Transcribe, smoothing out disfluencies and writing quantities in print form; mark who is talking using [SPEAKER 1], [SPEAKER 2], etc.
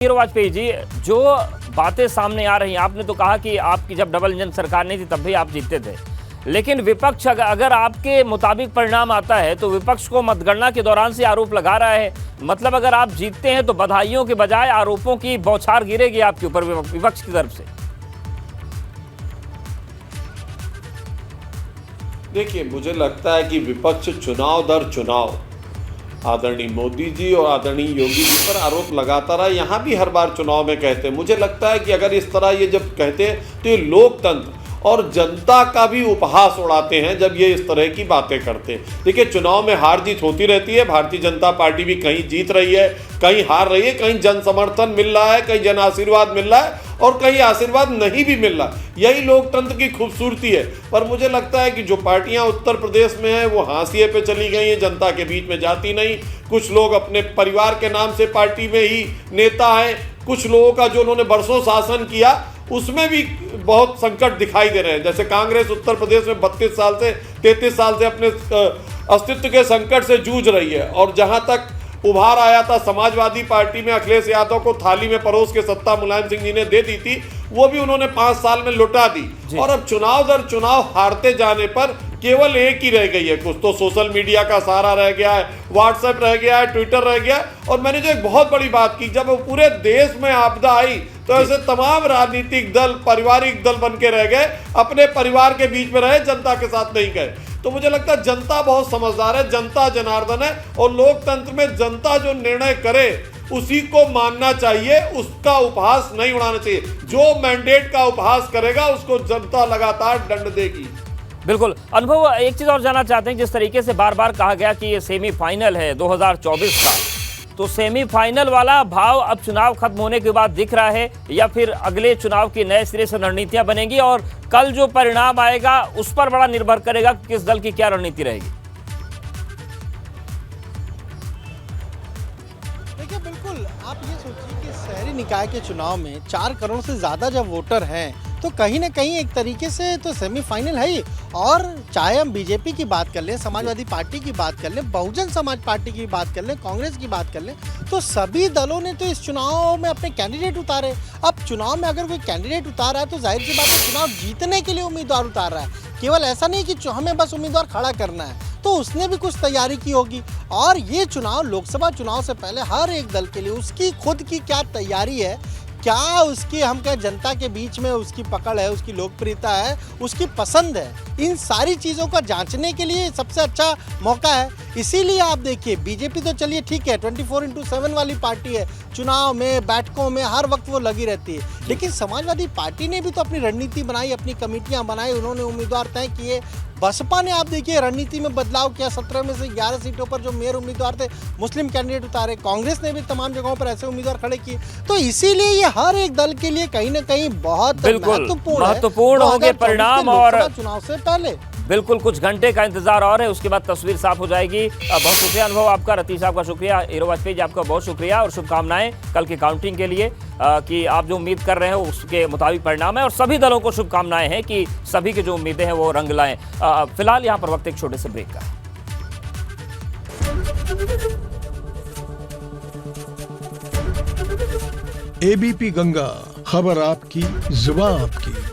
[SPEAKER 1] वाजपेयी जी, जो बातें सामने आ रही हैं, आपने तो कहा कि आपकी जब डबल इंजन सरकार नहीं थी तब भी आप जीतते थे, लेकिन विपक्ष अगर आपके मुताबिक परिणाम आता है तो विपक्ष को मतगणना के दौरान से आरोप लगा रहा है। मतलब अगर आप जीतते हैं तो बधाइयों के बजाय आरोपों की बौछार गिरेगी आपके ऊपर विपक्ष की तरफ से।
[SPEAKER 2] देखिए, मुझे लगता है कि विपक्ष चुनाव दर चुनाव आदरणीय मोदी जी और आदरणीय योगी जी पर आरोप लगाता रहा। यहाँ भी हर बार चुनाव में कहते हैं। मुझे लगता है कि अगर इस तरह ये जब कहते हैं तो ये लोकतंत्र और जनता का भी उपहास उड़ाते हैं जब ये इस तरह की बातें करते हैं। देखिए, चुनाव में हार जीत होती रहती है। भारतीय जनता पार्टी भी कहीं जीत रही है, कहीं हार रही है, कहीं जन समर्थन मिल रहा है, कहीं जन आशीर्वाद मिल रहा है और कहीं आशीर्वाद नहीं भी मिल रहा। यही लोकतंत्र की खूबसूरती है। पर मुझे लगता है कि जो पार्टियां उत्तर प्रदेश में हैं वो हाशिए पे चली गई हैं, जनता के बीच में जाती नहीं। कुछ लोग अपने परिवार के नाम से पार्टी में ही नेता हैं। कुछ लोगों का जो उन्होंने बरसों शासन किया उसमें भी बहुत संकट दिखाई दे रहे हैं। जैसे कांग्रेस उत्तर प्रदेश में 32 साल से 33 साल से अपने अस्तित्व के संकट से जूझ रही है। और जहां तक उभार आया था समाजवादी पार्टी में, अखिलेश यादव को थाली में परोस के सत्ता मुलायम सिंह जी ने दे दी थी, वो भी उन्होंने 5 साल में लुटा दी। और अब चुनाव दर चुनाव हारते जाने पर केवल एक ही रह गई है। कुछ तो सोशल मीडिया का सहारा रह गया है, व्हाट्सएप रह गया है, ट्विटर रह गया है। और मैंने जो एक बहुत बड़ी बात की, जब पूरे देश में आपदा आई तो ऐसे तमाम राजनीतिक दल पारिवारिक दल बन के रह गए, अपने परिवार के बीच में रहे, जनता के साथ नहीं गए। तो मुझे लगता है जनता बहुत समझदार है, जनता जनार्दन है और लोकतंत्र में जनता जो निर्णय करे उसी को मानना चाहिए, उसका उपहास नहीं उड़ाना चाहिए। जो मैंडेट का उपहास करेगा उसको जनता लगातार दंड देगी।
[SPEAKER 1] बिल्कुल। अनुभव, एक चीज और जानना चाहते हैं, जिस तरीके से बार बार कहा गया कि ये सेमीफाइनल है 2024 का, तो सेमीफाइनल वाला भाव अब चुनाव खत्म होने के बाद दिख रहा है या फिर अगले चुनाव की नए सिरे से रणनीतियां बनेंगी और कल जो परिणाम आएगा उस पर बड़ा निर्भर करेगा कि किस दल की क्या रणनीति रहेगी?
[SPEAKER 3] देखिए, बिल्कुल आप ये सोचिए कि शहरी निकाय के चुनाव में 4 करोड़ से ज़्यादा जब वोटर हैं तो कहीं ना कहीं एक तरीके से तो सेमीफाइनल है ही। और चाहे हम बीजेपी की बात कर लें, समाजवादी पार्टी की बात कर लें, बहुजन समाज पार्टी की बात कर लें, कांग्रेस की बात कर लें, तो सभी दलों ने तो इस चुनाव में अपने कैंडिडेट उतारे। अब चुनाव में अगर कोई कैंडिडेट उतारा है तो जाहिर सी बात है चुनाव जीतने के लिए उम्मीदवार उतार रहा है। केवल ऐसा नहीं कि हमें बस उम्मीदवार खड़ा करना है, तो उसने भी कुछ तैयारी की होगी। और ये चुनाव लोकसभा चुनाव से पहले हर एक दल के लिए उसकी खुद की क्या तैयारी है, क्या उसकी हम कहें जनता के बीच में उसकी पकड़ है, उसकी लोकप्रियता है, उसकी पसंद है, इन सारी चीज़ों का जांचने के लिए सबसे अच्छा मौका है। इसीलिए आप देखिए, बीजेपी तो चलिए ठीक है 24/7 वाली पार्टी है, चुनाव में बैठकों में हर वक्त वो लगी रहती है, लेकिन समाजवादी पार्टी ने भी तो अपनी रणनीति बनाई, अपनी कमेटियां बनाई, उन्होंने उम्मीदवार तय किए। बसपा ने आप देखिए रणनीति में बदलाव किया, 17 में से 11 सीटों पर जो मेयर उम्मीदवार थे मुस्लिम कैंडिडेट उतारे। कांग्रेस ने भी तमाम जगहों पर ऐसे उम्मीदवार खड़े किए। तो इसीलिए ये हर एक दल के लिए कहीं ना कहीं बहुत
[SPEAKER 1] महत्वपूर्ण होंगे परिणाम। और
[SPEAKER 3] चुनाव से पहले
[SPEAKER 1] बिल्कुल कुछ घंटे का इंतजार और है, उसके बाद तस्वीर साफ हो जाएगी। बहुत शुक्रिया अनुभव आपका, रतीश साहब का शुक्रिया, हीरो वाजपेयी जी आपका बहुत शुक्रिया और शुभकामनाएं कल की काउंटिंग के लिए कि आप जो उम्मीद कर रहे हैं उसके मुताबिक परिणाम है। और सभी दलों को शुभकामनाएं हैं कि सभी की जो उम्मीदें हैं वो रंग लाएं। फिलहाल यहाँ पर वक्त एक छोटे से ब्रेक का है।
[SPEAKER 4] एबीपी गंगा, खबर आपकी, जुबान आपकी।